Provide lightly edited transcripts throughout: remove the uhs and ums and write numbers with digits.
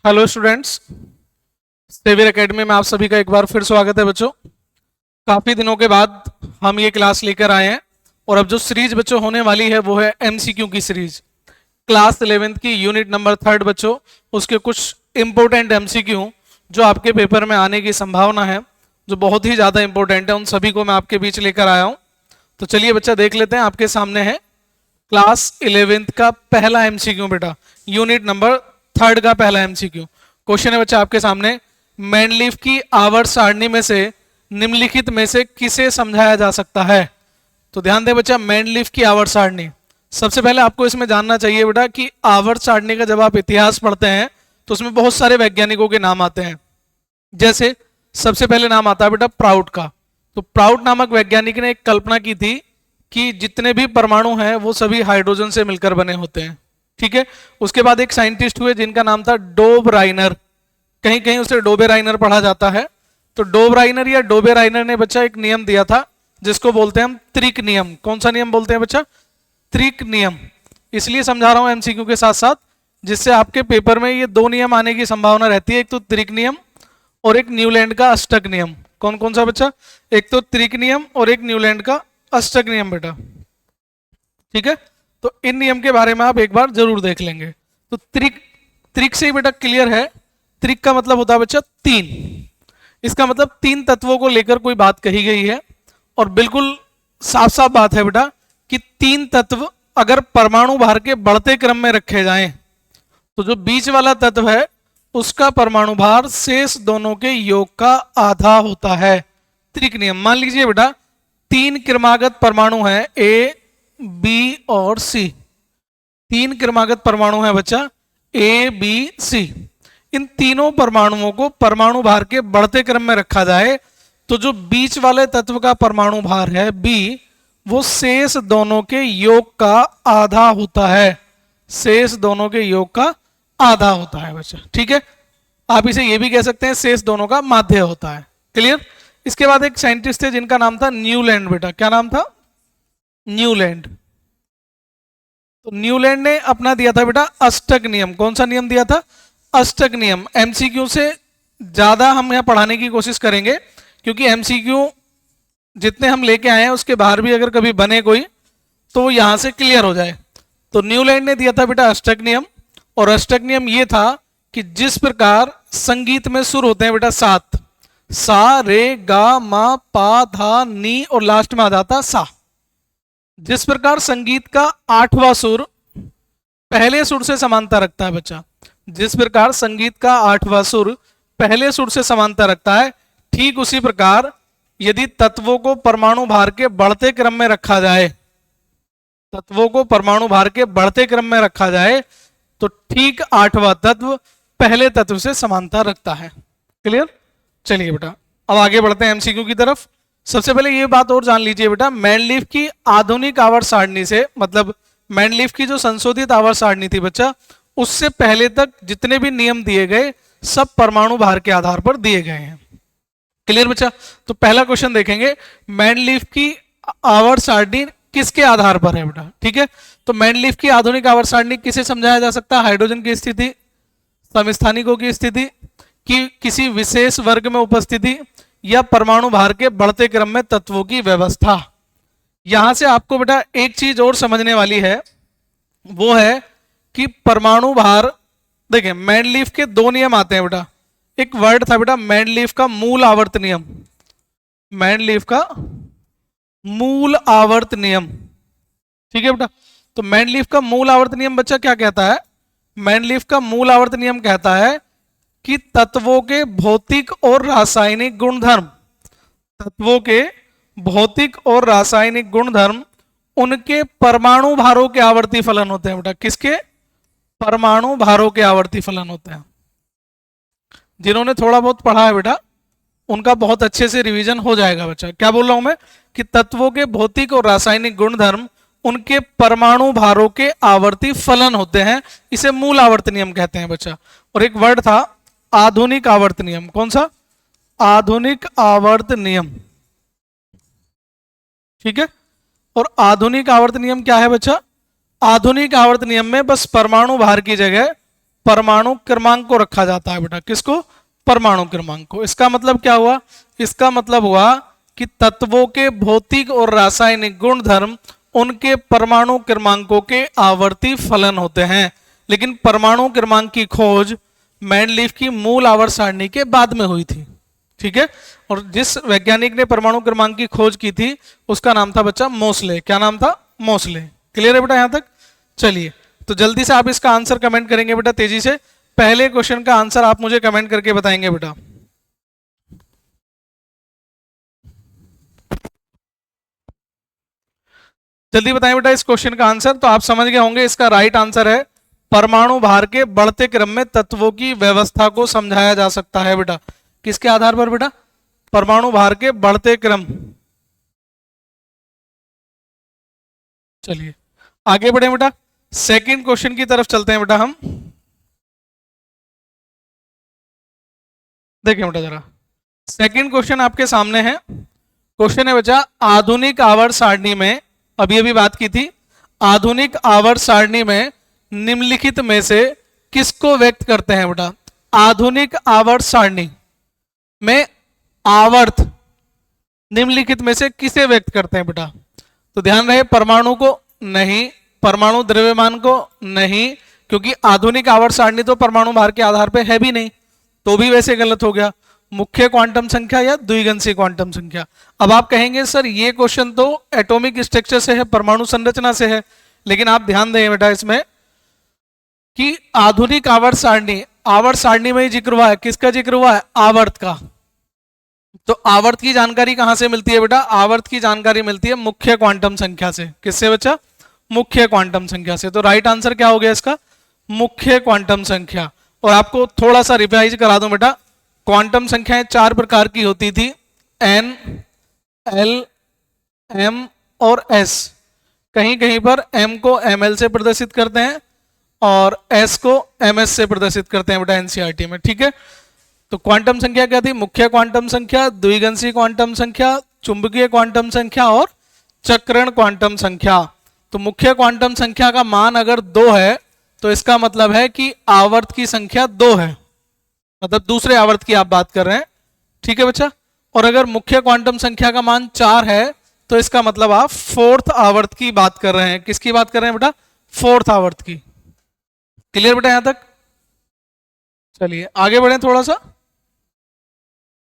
Hello students, saviour academy में आप सभी का एक बार फिर स्वागत है बच्चों। काफ़ी दिनों के बाद हम ये क्लास लेकर आए हैं और अब जो सीरीज बच्चों होने वाली है वो है एमसीक्यू की सीरीज। क्लास 11th की यूनिट नंबर 3 बच्चों, उसके कुछ इंपॉर्टेंट एमसीक्यू जो आपके पेपर में आने की संभावना है, जो बहुत ही ज़्यादा इंपॉर्टेंट है, उन सभी को मैं आपके बीच लेकर आया हूँ। तो चलिए बच्चा देख लेते हैं। आपके सामने है क्लास 11th का पहला एमसीक्यू बेटा, यूनिट नंबर 3 का पहला एमसीक्यू। क्वेश्चन है बच्चा आपके सामने, मैनलीफ की आवर्त सारणी में से निम्नलिखित में से किसे समझाया जा सकता है। तो ध्यान दें बच्चा, मैनलीफ की आवर्त सारणी, सबसे पहले आपको इसमें जानना चाहिए बेटा कि आवर्त सारणी का जब आप इतिहास पढ़ते हैं तो उसमें बहुत सारे वैज्ञानिकों के नाम आते हैं। जैसे सबसे पहले नाम आता है बेटा प्राउड का। तो प्राउड नामक वैज्ञानिक ने एक कल्पना की थी कि जितने भी परमाणु हैं वो सभी हाइड्रोजन से मिलकर बने होते हैं। ठीक है। उसके बाद एक साइंटिस्ट हुए जिनका नाम था डोबराइनर, कहीं कहीं उसे डोबेराइनर पढ़ा जाता है। तो डोबराइनर या डोबेराइनर ने बच्चा एक नियम दिया था जिसको बोलते हैं हम त्रिक नियम। कौन सा नियम बोलते हैं बच्चा? त्रिक नियम। इसलिए समझा रहा हूं एमसीक्यू के साथ साथ, जिससे आपके पेपर में ये दो नियम आने की संभावना रहती है, एक तो त्रिक नियम और एक न्यूलैंड का अष्टक नियम। कौन कौन सा बच्चा? एक तो त्रिक नियम और एक न्यूलैंड का अष्टक नियम बेटा। ठीक है। तो इन नियम के बारे में आप एक बार जरूर देख लेंगे। तो त्रिक से ही बेटा क्लियर है। त्रिक का मतलब होता है बच्चा तीन। इसका मतलब तीन तत्वों को लेकर कोई बात कही गई है और बिल्कुल साफ साफ बात है बेटा कि तीन तत्व अगर परमाणु भार के बढ़ते क्रम में रखे जाएं तो जो बीच वाला तत्व है उसका परमाणु भार शेष दोनों के योग का आधा होता है। त्रिक नियम। मान लीजिए बेटा तीन क्रमागत परमाणु हैं, ए बी और सी। तीन क्रमागत परमाणु है बच्चा, ए बी सी। इन तीनों परमाणुओं को परमाणु भार के बढ़ते क्रम में रखा जाए तो जो बीच वाले तत्व का परमाणु भार है बी, वो शेष दोनों के योग का आधा होता है। शेष दोनों के योग का आधा होता है बच्चा। ठीक है। आप इसे ये भी कह सकते हैं शेष दोनों का माध्य होता है। क्लियर। इसके बाद एक साइंटिस्ट थे जिनका नाम था न्यूलैंड बेटा। क्या नाम था? न्यूलैंड। तो न्यूलैंड ने अपना दिया था बेटा अष्टक नियम। कौन सा नियम दिया था? अष्टक नियम। एमसीक्यू से ज्यादा हम यहां पढ़ाने की कोशिश करेंगे क्योंकि एमसीक्यू जितने हम लेके आए हैं उसके बाहर भी अगर कभी बने कोई तो यहां से क्लियर हो जाए। तो न्यूलैंड ने दिया था बेटा अष्टक नियम, और अष्टक नियम ये था कि जिस प्रकार संगीत में सुर होते हैं बेटा सात, सा रे गा मा पा धा नी और लास्ट में आ जाता सा। जिस प्रकार संगीत का आठवां सुर पहले सुर से समानता रखता है बच्चा, जिस प्रकार संगीत का आठवां सुर पहले सुर से समानता रखता है, ठीक उसी प्रकार यदि तत्वों को परमाणु भार के बढ़ते क्रम में रखा जाए, तत्वों को परमाणु भार के बढ़ते क्रम में रखा जाए तो ठीक आठवां तत्व पहले तत्व से समानता रखता है। क्लियर। चलिए बेटा अब आगे बढ़ते हैं एमसीक्यू की तरफ। सबसे पहले ये बात और जान लीजिए बेटा, मैनलीफ की आधुनिक आवर्त सारणी से, मतलब मैनलीफ की जो संशोधित आवर्त सारणी थी बच्चा, उससे पहले तक जितने भी नियम दिए गए सब परमाणु भार के आधार पर दिए गए हैं। क्लियर बच्चा। तो पहला क्वेश्चन देखेंगे, मैनलीफ की आवर्त सारणी किसके आधार पर है बेटा? ठीक है। तो मैनलीफ की आधुनिक आवर्त सारणी किसे समझाया जा सकता है? हाइड्रोजन की स्थिति, समस्थानिकों की स्थिति, कि किसी विशेष वर्ग में उपस्थिति, या परमाणु भार के बढ़ते क्रम में तत्वों की व्यवस्था। यहां से आपको बेटा एक चीज और समझने वाली है, वो है कि परमाणु भार, देखिए मैनलीफ के दो नियम आते हैं बेटा। एक वर्ड था बेटा मैनलीफ का मूल आवर्त नियम। मैनलीफ का मूल आवर्त नियम। ठीक है बेटा। तो मैनलीफ का मूल आवर्त नियम बच्चा क्या कहता है? मैनलीफ का मूल आवर्त नियम कहता है कि तत्वों के भौतिक और रासायनिक गुणधर्म, तत्वों के भौतिक और रासायनिक गुणधर्म उनके परमाणु भारों के आवर्ती फलन होते हैं बेटा। किसके? परमाणु भारों के आवर्ती फलन होते हैं। जिन्होंने थोड़ा बहुत पढ़ा है बेटा उनका बहुत अच्छे से रिवीजन हो जाएगा बच्चा। क्या बोल रहा हूं मैं? कि तत्वों के भौतिक और रासायनिक गुणधर्म उनके परमाणु भारों के आवर्ती फलन होते हैं। इसे मूल आवर्त नियम कहते हैं बच्चा। और एक वर्ड था आधुनिक आवर्त नियम। कौन सा? आधुनिक आवर्त नियम। ठीक है। और आधुनिक आवर्त नियम क्या है बच्चा? आधुनिक आवर्त नियम में बस परमाणु भार की जगह परमाणु क्रमांक को रखा जाता है बेटा। किसको? परमाणु क्रमांक को। इसका मतलब क्या हुआ? इसका मतलब हुआ कि तत्वों के भौतिक और रासायनिक गुणधर्म उनके परमाणु क्रमांकों के आवर्ती फलन होते हैं। लेकिन परमाणु क्रमांक की खोज मेंडलीफ की मूल आवर्त सारणी के बाद में हुई थी। ठीक है, और जिस वैज्ञानिक ने परमाणु क्रमांक की खोज की थी उसका नाम था बच्चा मोसले। क्या नाम था? मोसले। क्लियर है बेटा यहां तक? चलिए, तो जल्दी से आप इसका आंसर कमेंट करेंगे बेटा, तेजी से। पहले क्वेश्चन का आंसर आप मुझे कमेंट करके बताएंगे बेटा। जल्दी बताएं बेटा इस क्वेश्चन का आंसर। तो आप समझ गए होंगे, इसका राइट आंसर है परमाणु भार के बढ़ते क्रम में तत्वों की व्यवस्था को समझाया जा सकता है बेटा। किसके आधार पर बेटा? परमाणु भार के बढ़ते क्रम। चलिए आगे बढ़े बेटा, सेकंड क्वेश्चन की तरफ चलते हैं बेटा हम। देखिए बेटा जरा, सेकंड क्वेश्चन आपके सामने है। क्वेश्चन है बच्चा, आधुनिक आवर्त सारणी में, अभी अभी बात की थी, आधुनिक आवर्त सारणी में निम्नलिखित में से किसको व्यक्त करते हैं बेटा? आधुनिक आवर्त सारणी में आवर्त निम्नलिखित में से किसे व्यक्त करते हैं बेटा? तो ध्यान रहे, परमाणु को नहीं, परमाणु द्रव्यमान को नहीं, क्योंकि आधुनिक आवर्त सारणी तो परमाणु भार के आधार पर है भी नहीं, तो भी वैसे गलत हो गया। मुख्य क्वांटम संख्या या द्विगंशीय क्वांटम संख्या। अब आप कहेंगे सर ये क्वेश्चन तो एटॉमिक स्ट्रक्चर से है, परमाणु संरचना से है, लेकिन आप ध्यान दें बेटा इसमें कि आधुनिक आवर्त सारणी में ही जिक्र हुआ है। किसका जिक्र हुआ है? आवर्त का। तो आवर्त की जानकारी कहां से मिलती है बेटा? आवर्त की जानकारी मिलती है मुख्य क्वांटम संख्या से। किससे बच्चा? मुख्य क्वांटम संख्या से। तो राइट आंसर क्या हो गया इसका? मुख्य क्वांटम संख्या। और आपको थोड़ा सा रिवाइज करा दूं बेटा, क्वांटम संख्याएं 4 प्रकार की होती थी, एन, एल, एम और एस। कहीं कहीं पर एम को एम एल से प्रदर्शित करते हैं और एस को एम एस से प्रदर्शित करते हैं बेटा एनसीईआरटी में। ठीक है, तो क्वांटम संख्या क्या थी? मुख्य क्वांटम संख्या, द्विगंशीय क्वांटम संख्या, चुंबकीय क्वांटम संख्या और चक्रण क्वांटम संख्या। तो मुख्य क्वांटम संख्या का मान अगर 2 है तो इसका मतलब है कि आवर्त की संख्या 2 है, मतलब दूसरे आवर्त की आप बात कर रहे हैं। ठीक है बच्चा, और अगर मुख्य क्वांटम संख्या का मान 4 है तो इसका मतलब आप फोर्थ आवर्त की बात कर रहे हैं। किसकी बात कर रहे हैं बेटा? फोर्थ आवर्त की। क्लियर बेटा यहां तक? चलिए आगे बढ़े थोड़ा सा,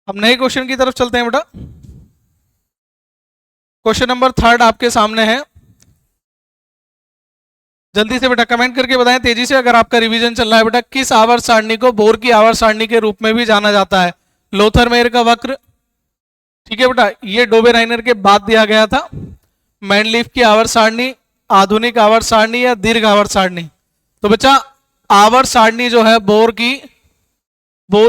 हम नए क्वेश्चन की तरफ चलते हैं बेटा। क्वेश्चन नंबर 3 आपके सामने है। जल्दी से बेटा कमेंट करके बताएं तेजी से, अगर आपका रिवीजन चल रहा है बेटा। किस आवर्त सारणी को बोर की आवर्त सारणी के रूप में भी जाना जाता है? लोथर-मेयर का वक्र। ठीक है बेटा, ये डोबेराइनर के बाद दिया गया था। मेंडलीफ की आवर्त सारणी, आधुनिक आवर्त सारणी या दीर्घ आवर्त सारणी? तो बच्चा आवर्त सारणी जो है बोर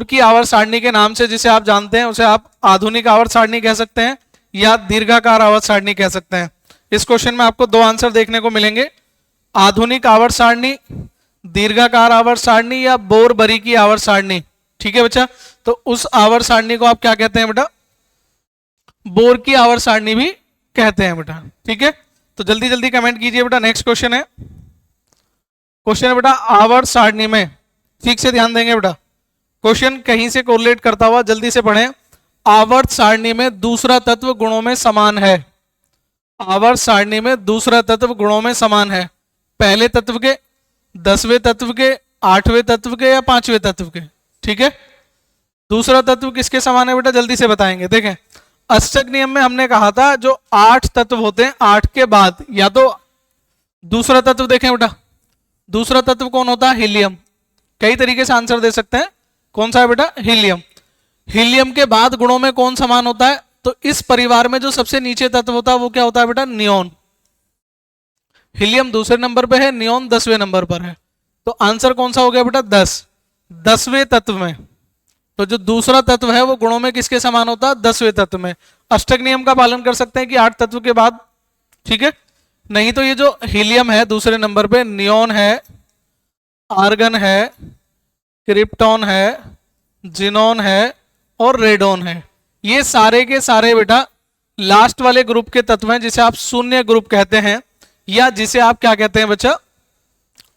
की आवर्त सारणी के नाम से जिसे आप जानते हैं उसे आप आधुनिक आवर्त सारणी कह सकते हैं या दीर्घाकार आवर्त सारणी कह सकते हैं। इस क्वेश्चन में आपको 2 आंसर देखने को मिलेंगे, आधुनिक आवर्त सारणी, दीर्घाकार आवर्त सारणी या बोर-बरी की आवर्त सारणी। ठीक है बच्चा, तो उस आवर्त सारणी को आप क्या कहते हैं बेटा? बोर की आवर्त सारणी भी कहते हैं बेटा। ठीक है, तो जल्दी जल्दी कमेंट कीजिए बेटा। नेक्स्ट क्वेश्चन है, क्वेश्चन है बेटा आवर्त सारणी में, ठीक से ध्यान देंगे बेटा, क्वेश्चन कहीं से कोरिलेट करता हुआ, जल्दी से पढ़ें। आवर्त सारणी में दूसरा तत्व गुणों में समान है। आवर्त सारणी में दूसरा तत्व गुणों में समान है। पहले तत्व के, 10वें तत्व के, 8वें तत्व के या 5वें तत्व के? ठीक है, दूसरा तत्व किसके समान है बेटा? जल्दी से बताएंगे। देखें, अष्टक नियम में हमने कहा था जो 8 तत्व होते हैं, 8 के बाद या तो दूसरा तत्व, देखें बेटा दूसरा तत्व कौन होता है? हीलियम। कई तरीके से आंसर दे सकते हैं, कौन सा है बेटा? हीलियम। हीलियम के बाद गुणों में कौन समान होता है? तो इस परिवार में जो सबसे नीचे तत्व होता है वो क्या होता है बेटा? नियोन। हीलियम दूसरे नंबर पे है, नियोन 10वें नंबर पर है। तो आंसर कौन सा हो गया बेटा? 10। 10वें तत्व में, तो जो दूसरा तत्व है वो गुणों में किसके समान होता है? 10वें तत्व में। अष्टक नियम का पालन कर सकते हैं कि 8 तत्व के बाद, ठीक है। नहीं तो ये जो हीलियम है दूसरे नंबर पे, नियोन है, आर्गन है, क्रिप्टॉन है, जिनोन है और रेडोन है, ये सारे के सारे बेटा लास्ट वाले ग्रुप के तत्व हैं जिसे आप शून्य ग्रुप कहते हैं, या जिसे आप क्या कहते हैं बच्चा?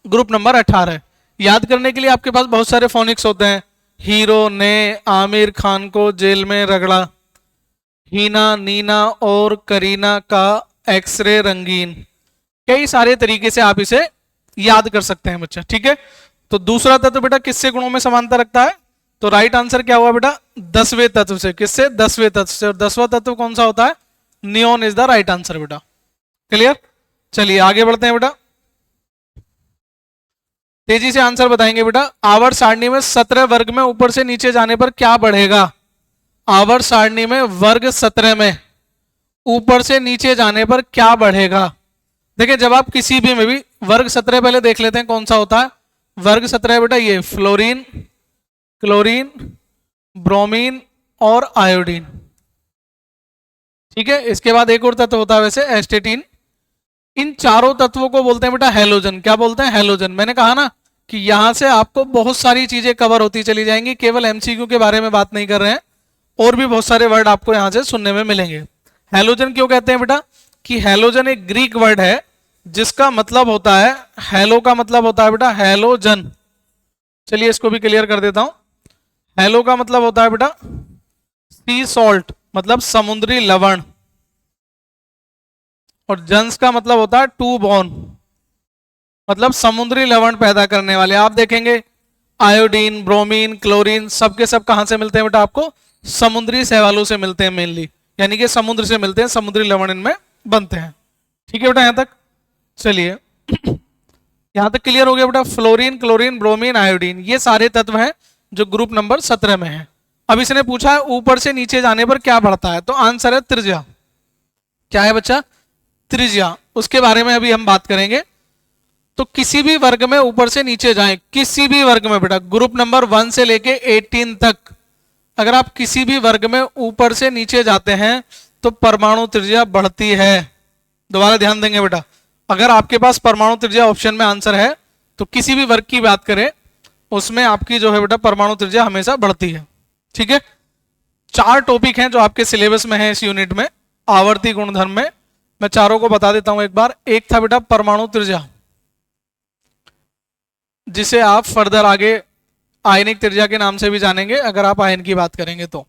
Group number 18। याद करने के लिए आपके पास बहुत सारे फोनिक्स होते हैं। हीरो ने आमिर खान को जेल में रगड़ा, हीना नीना और करीना का एक्सरे रंगीन। कई सारे तरीके से आप इसे याद कर सकते हैं बच्चा, ठीक है। तो दूसरा तत्व बेटा किससे गुणों में समानता रखता है? तो राइट आंसर क्या हुआ बेटा? 10वें तत्व से। किससे? 10वें तत्व से। और 10वां तत्व कौन सा होता है? Neon is the right answer बेटा। क्लियर? चलिए आगे बढ़ते हैं बेटा, तेजी से आंसर बताएंगे बेटा। आवर्त सारणी में 17 वर्ग में ऊपर से नीचे जाने पर क्या बढ़ेगा? आवर्त सारणी में वर्ग 17 में ऊपर से नीचे जाने पर क्या बढ़ेगा? देखिए जब आप किसी भी में भी वर्ग 17 पहले देख लेते हैं कौन सा होता है। वर्ग 17 बेटा ये फ्लोरीन, क्लोरीन, ब्रोमीन और आयोडीन, ठीक है। इसके बाद एक और तत्व होता है वैसे एस्टेटिन। इन चारों तत्वों को बोलते हैं बेटा हैलोजन। क्या बोलते हैं? हैलोजन। मैंने कहा ना कि यहां से आपको बहुत सारी चीजें कवर होती चली जाएंगी, केवल एमसीक्यू के बारे में बात नहीं कर रहे हैं, और भी बहुत सारे वर्ड आपको यहां से सुनने में मिलेंगे। हैलोजन क्यों कहते हैं बेटा? कि हैलोजन एक ग्रीक वर्ड है जिसका मतलब होता है, हैलो का मतलब होता है बेटा हैलोजन। चलिए इसको भी क्लियर कर देता हूं। हैलो का मतलब होता है बेटा सी सॉल्ट, मतलब समुद्री लवण, और जंस का मतलब होता है टू बॉर्न, मतलब समुद्री लवण पैदा करने वाले। आप देखेंगे आयोडीन, ब्रोमीन, क्लोरीन सबके सब कहां से मिलते हैं बेटा? आपको समुद्री शैवालों से मिलते हैं मेनली, यानी कि समुद्र से मिलते हैं, समुद्री लवण इनमें बनते हैं, ठीक है बेटा। यहां तक चलिए यहां तक क्लियर हो गया बेटा। फ्लोरीन, क्लोरीन, ब्रोमीन, आयोडीन ये सारे तत्व हैं जो ग्रुप नंबर 17 में है। अब इसने पूछा है ऊपर से नीचे जाने पर क्या बढ़ता है, तो आंसर है त्रिज्या। क्या है बच्चा? त्रिज्या। उसके बारे में अभी हम बात करेंगे। तो किसी भी वर्ग में ऊपर से नीचे जाएं, किसी भी वर्ग में बेटा, ग्रुप नंबर 1 से लेके 18 तक, अगर आप किसी भी वर्ग में ऊपर से नीचे जाते हैं तो परमाणु त्रिज्या बढ़ती है। दोबारा ध्यान देंगे बेटा, अगर आपके पास परमाणु त्रिज्या ऑप्शन में आंसर है तो किसी भी वर्ग की बात करें उसमें आपकी जो है बेटा परमाणु त्रिज्या हमेशा बढ़ती है, ठीक है। 4 टॉपिक हैं जो आपके सिलेबस में है इस यूनिट में, आवर्ती गुणधर्म में। मैं चारों को बता देता हूं एक बार। एक था बेटा परमाणु त्रिज्या, जिसे आप फर्दर आगे आयनिक त्रिज्या के नाम से भी जानेंगे अगर आप आयन की बात करेंगे तो।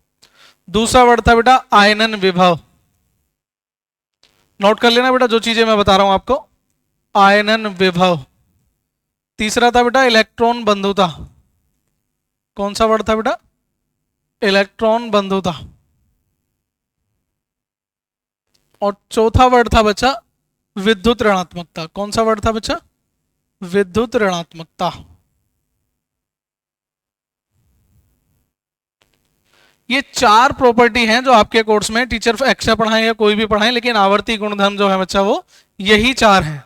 दूसरा वर्ड था बेटा आयनन विभव, नोट कर लेना बेटा जो चीजें मैं बता रहा हूं आपको, आयनन विभव। तीसरा था बेटा इलेक्ट्रॉन बंधुता। कौन सा वर्ड था बेटा? इलेक्ट्रॉन बंधुता। और चौथा वर्ड था बच्चा विद्युत ऋणात्मकता। कौन सा वर्ड था बच्चा? विद्युत ऋणात्मकता। ये 4 प्रॉपर्टी हैं जो आपके कोर्स में टीचर एक्स्ट्रा पढ़ाएं या कोई भी पढ़ाएं, लेकिन आवर्ती गुणधर्म जो है बच्चा वो यही 4 हैं।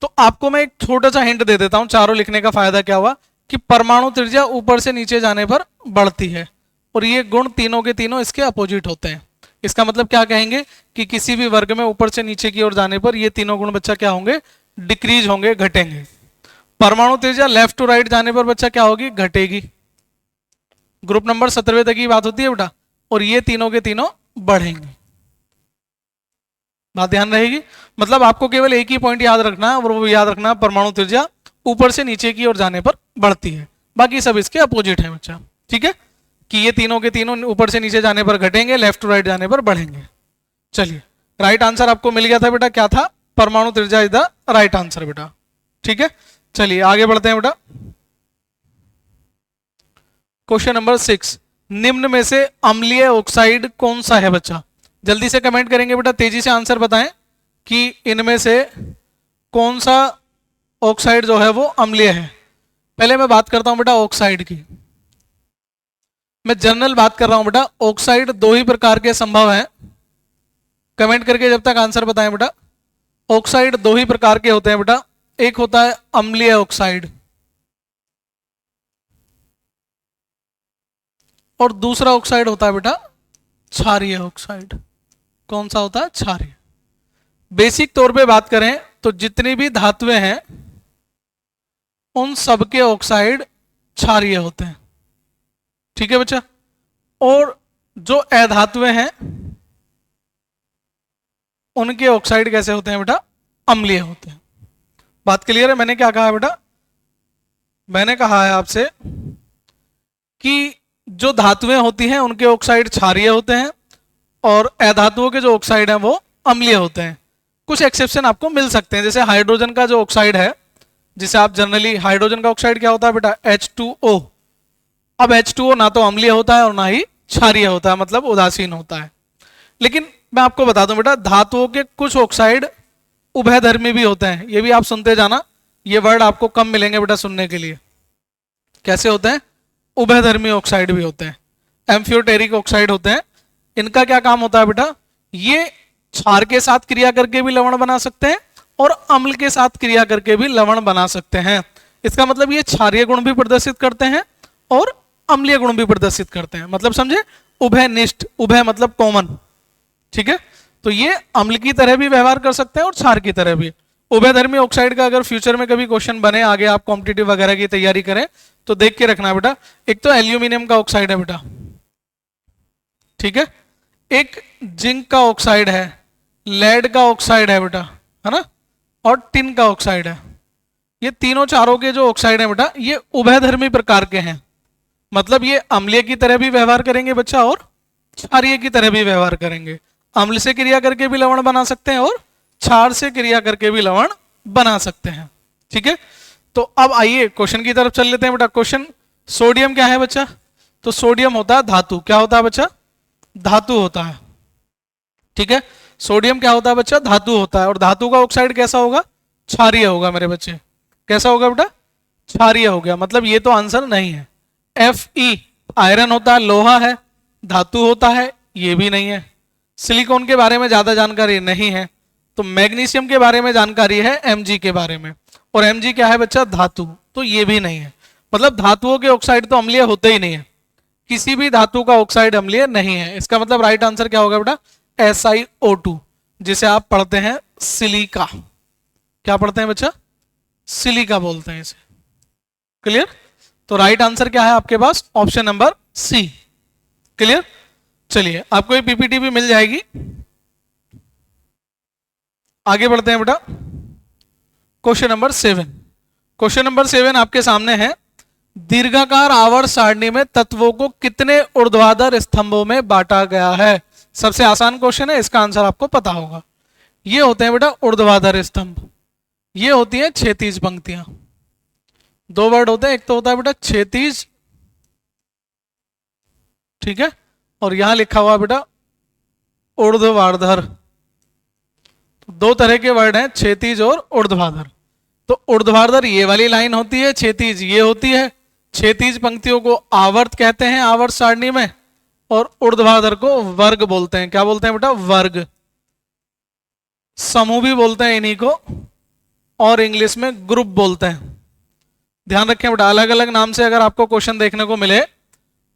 तो आपको मैं एक छोटा सा हिंट दे देता हूं, चारों लिखने का फायदा क्या हुआ कि परमाणु त्रिज्या ऊपर से नीचे जाने पर बढ़ती है, और ये गुण तीनों के तीनों इसके अपोजिट होते हैं। इसका मतलब क्या कहेंगे कि किसी भी वर्ग में ऊपर से नीचे की ओर जाने पर ये तीनों गुण बच्चा क्या होंगे? डिक्रीज होंगे, घटेंगे। परमाणु त्रिज्या लेफ्ट टू राइट जाने पर बच्चा क्या होगी? घटेगी। ग्रुप नंबर 17 तक की बात होती है बेटा, और ये तीनों के तीनों बढ़ेंगे। बात ध्यान रहेगी। मतलब आपको केवल एक ही पॉइंट याद रखना है, और वो याद रखना है परमाणु त्रिज्या ऊपर से नीचे की ओर जाने पर बढ़ती है, बाकी सब इसके अपोजिट है बच्चा, ठीक है। कि ये तीनों के तीनों ऊपर से नीचे जाने पर घटेंगे, लेफ्ट टू राइट जाने पर बढ़ेंगे। चलिए राइट आंसर आपको मिल गया था बेटा, क्या था? परमाणु त्रिज्या इज द राइट आंसर बेटा, ठीक है। चलिए आगे बढ़ते हैं बेटा। क्वेश्चन नंबर 6, निम्न में से अम्लीय ऑक्साइड कौन सा है बच्चा? जल्दी से कमेंट करेंगे बेटा, तेजी से आंसर बताएं कि इनमें से कौन सा ऑक्साइड जो है वो अम्लीय है। पहले मैं बात करता हूं बेटा ऑक्साइड की, मैं जनरल बात कर रहा हूं बेटा। ऑक्साइड 2 ही प्रकार के संभव हैं, कमेंट करके जब तक आंसर बताएं बेटा। ऑक्साइड 2 ही प्रकार के होते हैं बेटा, एक होता है अम्लीय ऑक्साइड और दूसरा ऑक्साइड होता है बेटा क्षारीय ऑक्साइड। कौन सा होता है? क्षारीय। बेसिक तौर पे बात करें तो जितनी भी धातुएं हैं उन सबके ऑक्साइड क्षारीय होते हैं, ठीक है बच्चा। और जो अधातुएं हैं उनके ऑक्साइड कैसे होते हैं बेटा? अम्लीय होते हैं। बात क्लियर है? मैंने क्या कहा बेटा? मैंने कहा है आपसे कि जो धातुएं होती हैं उनके ऑक्साइड क्षारीय होते हैं और अधातुओं के जो ऑक्साइड हैं वो अम्लीय होते हैं। कुछ एक्सेप्शन आपको मिल सकते हैं, जैसे हाइड्रोजन का जो ऑक्साइड है, जिसे आप जनरली, हाइड्रोजन का ऑक्साइड क्या होता है बेटा, H2O। अब H2O ना तो अम्लीय होता है और ना ही क्षारीय होता है, मतलब उदासीन होता है। लेकिन मैं आपको बता दूं बेटा, धातुओं के कुछ ऑक्साइड उभयधर्मी भी होते हैं, ये भी आप सुनते जाना, ये वर्ड आपको कम मिलेंगे बेटा सुनने के लिए। कैसे होते हैं? उभयधर्मी ऑक्साइड भी होते हैं, एम्फियोटेरिक ऑक्साइड होते हैं। इनका क्या काम होता है बेटा, ये क्षार के साथ क्रिया करके भी लवण बना सकते हैं और अम्ल के साथ क्रिया करके भी लवण बना सकते हैं। इसका मतलब ये क्षारीय गुण भी प्रदर्शित करते हैं और अम्लीय गुण भी प्रदर्शित करते हैं, मतलब समझे, उभयनिष्ठ, उभय मतलब कॉमन, ठीक है। तो ये अम्ल की तरह भी व्यवहार कर सकते हैं और क्षार की तरह भी। उभयधर्मी ऑक्साइड का अगर फ्यूचर में कभी क्वेश्चन बने, आगे आप कॉम्पिटिटिव वगैरह की तैयारी करें तो देख के रखना बेटा। एक तो एल्यूमिनियम का ऑक्साइड है बेटा, ठीक है, एक जिंक का ऑक्साइड है, लेड का ऑक्साइड है बेटा, है ना, और टिन का ऑक्साइड है। ये तीनों चारों के जो ऑक्साइड है बेटा, ये उभयधर्मी प्रकार के हैं, मतलब ये अम्लीय की तरह भी व्यवहार करेंगे बच्चा और क्षारीय की तरह भी व्यवहार करेंगे। अम्ल से क्रिया करके भी लवण बना सकते हैं और क्षार से क्रिया करके भी लवण बना सकते हैं, ठीक है। तो अब आइए क्वेश्चन की तरफ चल लेते हैं बेटा। क्वेश्चन, सोडियम क्या है बच्चा, तो सोडियम होता है धातु। क्या होता है बच्चा? धातु होता है, ठीक है। सोडियम क्या होता है बच्चा? धातु होता है। और धातु का ऑक्साइड कैसा होगा? क्षारीय होगा मेरे बच्चे। कैसा होगा बेटा? क्षारीय हो गया, मतलब ये तो आंसर नहीं है। Fe आयरन होता है, लोहा है, धातु होता है, ये भी नहीं है। सिलिकॉन के बारे में ज्यादा जानकारी नहीं है, तो मैग्नीशियम के बारे में जानकारी है Mg के बारे में, और Mg क्या है बच्चा? धातु, तो ये भी नहीं है। मतलब धातुओं के ऑक्साइड तो अम्लीय होते ही नहीं है, किसी भी धातु का ऑक्साइड अम्लीय नहीं है। इसका मतलब राइट आंसर क्या होगा बेटा? SiO2, जिसे आप पढ़ते हैं सिलिका। क्या पढ़ते हैं बच्चा? सिलिका बोलते हैं इसे। क्लियर? तो राइट आंसर क्या है आपके पास? Option number C. क्लियर? चलिए, आपको ये पीपीटी भी मिल जाएगी। आगे बढ़ते हैं बेटा। Question number 7। क्वेश्चन नंबर 7 आपके सामने है। दीर्घाकार आवर्त सारणी में तत्वों को कितने ऊर्ध्वाधर स्तंभों में बांटा गया है? सबसे आसान क्वेश्चन है, इसका आंसर आपको पता होगा। ये होते हैं बेटा ऊर्ध्वाधर स्तंभ, ये होती है क्षैतिज पंक्तियां। दो वर्ड होते हैं, एक तो होता है बेटा क्षैतिज, ठीक है, और यहां लिखा हुआ बेटा ऊर्ध्वाधर। दो तरह के वर्ड हैं, क्षैतिज और ऊर्ध्वाधर। तो ऊर्ध्वाधर ये वाली लाइन होती है, क्षैतिज ये होती है। क्षैतिज पंक्तियों को आवर्त कहते हैं आवर्त सारणी में, और ऊर्ध्वाधर को वर्ग बोलते हैं। क्या बोलते हैं बेटा? वर्ग। समूह भी बोलते हैं इन्हीं को, और इंग्लिश में ग्रुप बोलते हैं। ध्यान रखें बेटा, अलग अलग नाम से अगर आपको क्वेश्चन देखने को मिले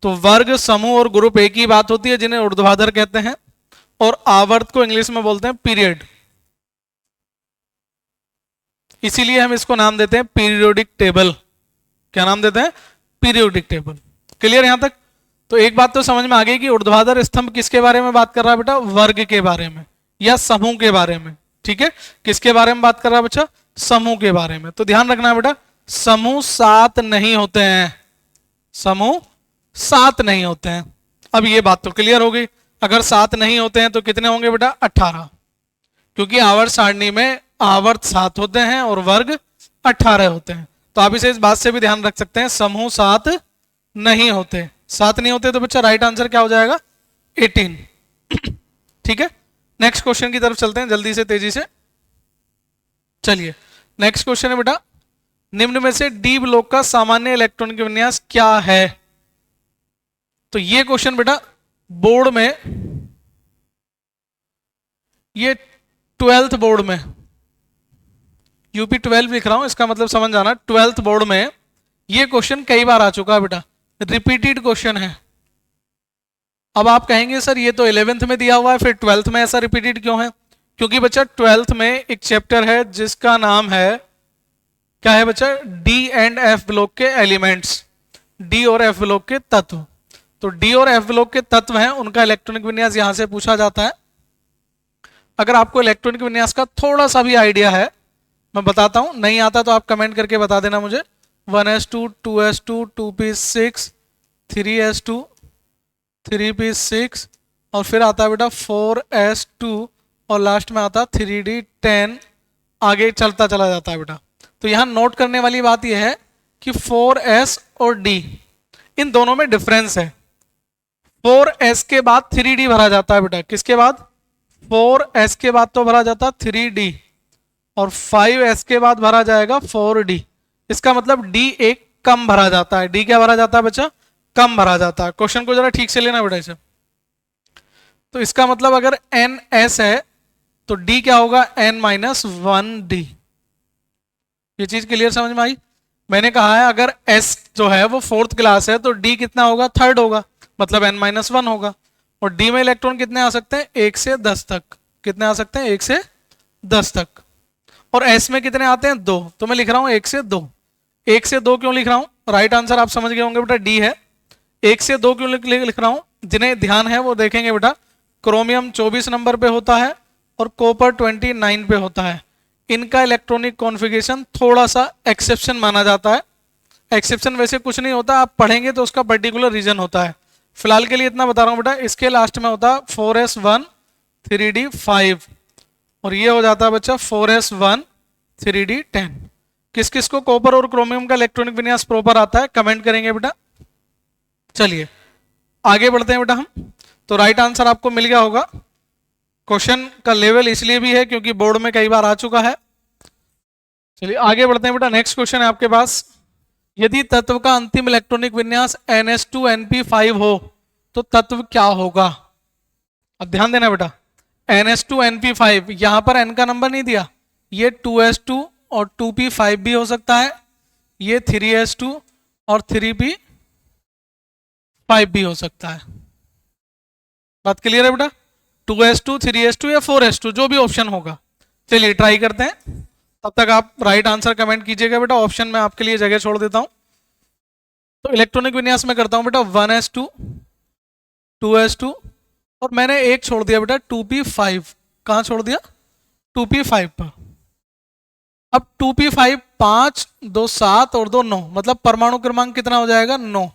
तो वर्ग, समूह और ग्रुप एक ही बात होती है, जिन्हें ऊर्ध्वाधर कहते हैं। और आवर्त को इंग्लिश में बोलते हैं पीरियड, इसीलिए हम इसको नाम देते हैं पीरियोडिक टेबल। क्या नाम देते हैं? Periodic table. क्लियर यहां तक? तो एक बात तो समझ में आ गई कि ऊर्ध्वाधर स्तंभ किसके बारे में बात कर रहा है बेटा? वर्ग के बारे में या समूह के बारे में, ठीक है। किसके बारे में बात कर रहा है बच्चा? समूह के बारे में। तो ध्यान रखना बेटा, समूह 7 नहीं होते हैं, समूह 7 नहीं होते हैं। अब ये बात तो क्लियर हो गई। अगर 7 नहीं होते हैं तो कितने होंगे बेटा? 18, क्योंकि आवर्त सारणी में आवर्त 7 होते हैं और वर्ग 18 होते हैं। तो आप इसे इस बात से भी ध्यान रख सकते हैं, समूह 7 नहीं होते। 7 नहीं होते तो बच्चा राइट आंसर क्या हो जाएगा? 18, ठीक है। नेक्स्ट क्वेश्चन की तरफ चलते हैं जल्दी से, तेजी से। चलिए, नेक्स्ट क्वेश्चन है बेटा, निम्न में से डी ब्लॉक का सामान्य इलेक्ट्रॉनिक विन्यास क्या है? तो ये क्वेश्चन बेटा बोर्ड में, ये 12th बोर्ड में, यूपी 12 लिख रहा हूं, इसका मतलब समझ जाना, 12th बोर्ड में ये क्वेश्चन कई बार आ चुका है बेटा, रिपीटेड क्वेश्चन है। अब आप कहेंगे सर ये तो 11th में दिया हुआ है, फिर 12th में ऐसा रिपीटेड क्यों है? क्योंकि बच्चा 12th में एक चैप्टर है जिसका नाम है, क्या है बच्चा? डी एंड एफ ब्लॉक के एलिमेंट्स, डी और एफ ब्लॉक के तत्व। तो डी और एफ ब्लॉक के तत्व हैं, उनका इलेक्ट्रॉनिक विन्यास यहां से पूछा जाता है। अगर आपको इलेक्ट्रॉनिक विन्यास का थोड़ा सा भी आइडिया है, मैं बताता हूं, नहीं आता तो आप कमेंट करके बता देना मुझे, 1s2 2s2 2p6 3s2 3p6 और फिर आता है बेटा 4s2 और लास्ट में आता 3d10, आगे चलता चला जाता है बेटा। तो यहाँ नोट करने वाली बात यह है कि 4s और d इन दोनों में डिफरेंस है। 4s के बाद 3d भरा जाता है बेटा, किसके बाद? 4s के बाद तो भरा जाता 3d और 5s के बाद भरा जाएगा 4d। इसका मतलब d एक कम भरा जाता है। d क्या भरा जाता है बच्चा? कम भरा जाता है। क्वेश्चन को जरा ठीक से लेना बेटा इसे। तो इसका मतलब अगर ns है तो d क्या होगा? n-1d। ये चीज क्लियर समझ में आई? मैंने कहा है अगर s जो है वो 4th क्लास है तो d कितना होगा? 3rd होगा, मतलब n-1 होगा। और d में इलेक्ट्रॉन कितने आ सकते हैं? 1 से 10 तक। कितने आ सकते हैं? 1 से 10 तक। और s में कितने आते हैं? 2। तो मैं लिख रहा हूं 1 से 2। 1 से 2 क्यों लिख रहा हूं? राइट आंसर आप समझ गए होंगे बेटा, d है। 1 से 2 क्यों लिख रहा हूं? जिन्हें ध्यान है वो देखेंगे बेटा। क्रोमियम 24 नंबर पे होता है और कॉपर 29 पे होता है। इनका इलेक्ट्रॉनिक कॉन्फ़िगरेशन थोड़ा सा एक्सेप्शन माना जाता है। एक्सेप्शन वैसे कुछ नहीं होता, आप पढ़ेंगे तो उसका पर्टिकुलर रीजन होता है। फिलहाल के लिए इतना बता रहा हूं बेटा। इसके लास्ट में होता 4s1 3d5 और ये हो जाता है बच्चा 4s1 3d10। किस किस को कॉपर और क्रोमियम का इलेक्ट्रॉनिक विन्यास प्रॉपर आता है कमेंट करेंगे बेटा। चलिए आगे बढ़ते हैं बेटा हम। तो राइट आंसर आपको मिल गया होगा। क्वेश्चन का लेवल इसलिए भी है क्योंकि बोर्ड में कई बार आ चुका है। चलिए आगे बढ़ते हैं बेटा। नेक्स्ट क्वेश्चन है आपके पास। यदि तत्व का अंतिम इलेक्ट्रॉनिक विन्यास ns2np5 हो तो तत्व क्या होगा? अब ध्यान देना बेटा, ns2np5 यहां पर n का नंबर नहीं दिया। ये 2s2 और 2p5 भी हो सकता है, ये 3s2 और 3p5 भी हो सकता है। बात क्लियर है बेटा? 2s2 3s2 या 4s2 जो भी ऑप्शन होगा। चलिए ट्राई करते हैं, तब तक आप राइट आंसर कमेंट कीजिएगा बेटा। ऑप्शन में आपके लिए जगह छोड़ देता हूं। तो इलेक्ट्रॉनिक विन्यास में करता हूं बेटा 1s2 2s2 और मैंने एक छोड़ दिया बेटा 2p5। कहां छोड़ दिया? 2p5 पर। अब 2p5 5 2 7 और 2 9, मतलब परमाणु क्रमांक कितना हो जाएगा? 9।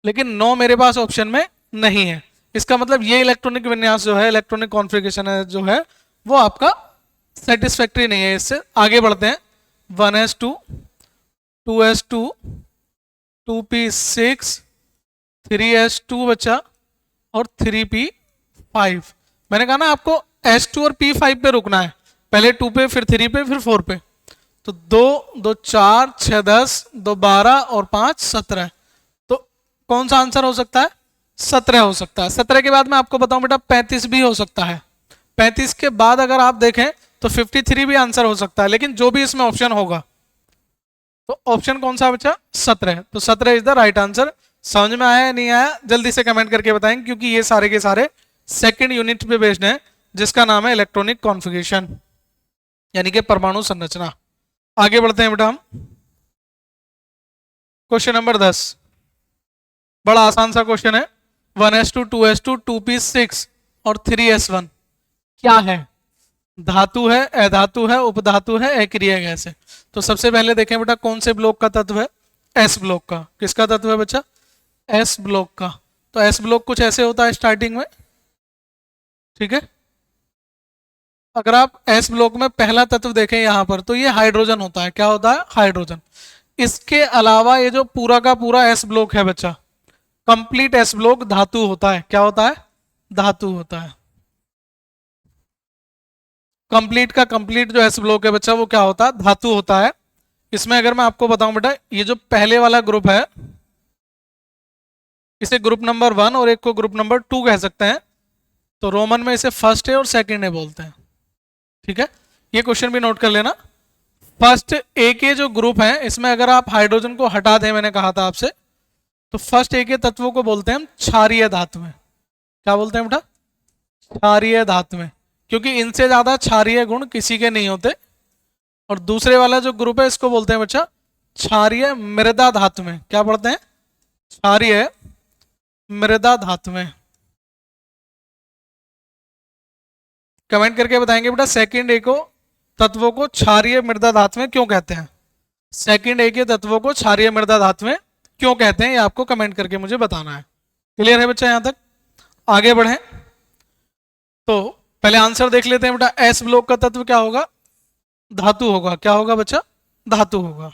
लेकिन 9 मेरे पास ऑप्शन में नहीं है। इसका मतलब ये इलेक्ट्रॉनिक विन्यास जो है, इलेक्ट्रॉनिक कॉन्फ़िगरेशन है जो है, वो आपका सेटिस्फैक्ट्री नहीं है। इससे आगे बढ़ते हैं। 1s2 2s2 2p6 3s2 बचा और 3p5। मैंने कहा ना आपको s2 और p5 पे रुकना है, पहले 2 पे फिर 3 पे फिर 4 पे। तो 2 2 4 6 10 2 12 और 5 17। तो कौन सा आंसर हो सकता है? 17 हो सकता है। 17 के बाद मैं आपको बताऊं बेटा 35 भी हो सकता है। 35 के बाद अगर आप देखें तो 53 भी आंसर हो सकता है। लेकिन जो भी इसमें ऑप्शन होगा, तो ऑप्शन कौन सा बचा? 17। तो 17 इज द राइट आंसर। समझ में आया या नहीं आया जल्दी से कमेंट करके बताएं, क्योंकि ये सारे के सारे सेकंड यूनिट पे बेस्ड हैं जिसका नाम है इलेक्ट्रॉनिक कॉन्फ़िगरेशन, यानी कि परमाणु संरचना। आगे बढ़ते हैं बेटा हम। क्वेश्चन नंबर 10 बड़ा आसान सा क्वेश्चन है। 1s2 2s2 2p6 और 3s1 क्या है? धातु है, अधातु है, उपधातु है, अक्रिय गैस है। तो सबसे पहले देखें बेटा कौन से ब्लॉक का तत्व है? एस ब्लॉक का। किसका तत्व है बच्चा? एस ब्लॉक का। तो एस ब्लॉक कुछ ऐसे होता है स्टार्टिंग में, ठीक है। अगर आप एस ब्लॉक में पहला तत्व देखें यहां पर, तो ये हाइड्रोजन होता है। क्या होता है? हाइड्रोजन। इसके अलावा ये जो पूरा का पूरा एस ब्लॉक है बच्चा, कंप्लीट एस ब्लॉक धातु होता है। क्या होता है? धातु होता है। कंप्लीट का कंप्लीट जो एस ब्लॉक है बच्चा वो क्या होता है? धातु होता है। इसमें अगर मैं आपको बताऊं बेटा, ये जो पहले वाला ग्रुप है इसे ग्रुप नंबर 1 और एक को ग्रुप नंबर 2 कह सकते हैं। तो रोमन में इसे फर्स्ट है और सेकंड है बोलते हैं, ठीक है। ये क्वेश्चन भी नोट कर लेना। फर्स्ट ए के जो ग्रुप है इसमें अगर आप हाइड्रोजन को हटा दें, मैंने कहा था आपसे, तो फर्स्ट ए के तत्वों को बोलते हैं हम क्षारीय धातुएं। क्या बोलते हैं बेटा? क्षारीय धातुएं, क्योंकि इनसे ज्यादा क्षारीय गुण किसी के नहीं होते। और दूसरे वाला जो ग्रुप है इसको बोलते हैं बच्चा क्षारीय मृदा धातुएं। क्या पढ़ते हैं? क्षारीय मृदा धातुएं। कमेंट करके बताएंगे बेटा सेकंड ए को तत्वों को क्षारीय मृदा धातुएं क्यों कहते हैं। सेकंड ए के तत्वों को क्षारीय मृदा धातुएं क्यों कहते हैं, ये आपको कमेंट करके मुझे बताना है। क्लियर है बच्चा? यहां तक आगे बढ़ें तो पहले आंसर देख लेते हैं बेटा। एस ब्लॉक का तत्व क्या होगा? धातु होगा। क्या होगा बच्चा? धातु होगा।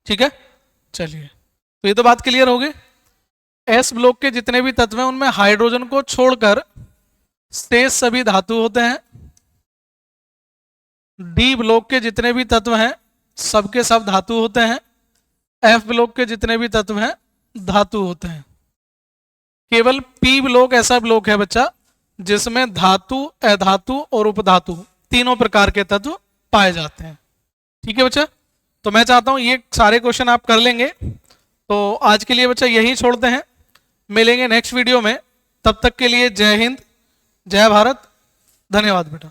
ठीक है, चलिए, तो ये तो बात क्लियर हो गई। एस ब्लॉक के जितने भी तत्व हैं उनमें हाइड्रोजन को छोड़कर शेष सभी धातु होते हैं। डी ब्लॉक के जितने भी तत्व हैं सबके सब धातु होते हैं। एफ ब्लॉक के जितने भी तत्व हैं धातु होते हैं। केवल पी ब्लॉक ऐसा ब्लॉक है बच्चा जिसमें धातु, अधातु और उपधातु तीनों प्रकार के तत्व पाए जाते हैं। ठीक है बच्चा, तो मैं चाहता हूं ये सारे क्वेश्चन आप कर लेंगे। तो आज के लिए बच्चा यही छोड़ते हैं, मिलेंगे नेक्स्ट वीडियो में। तब तक के लिए जय हिंद, जय भारत, धन्यवाद बेटा।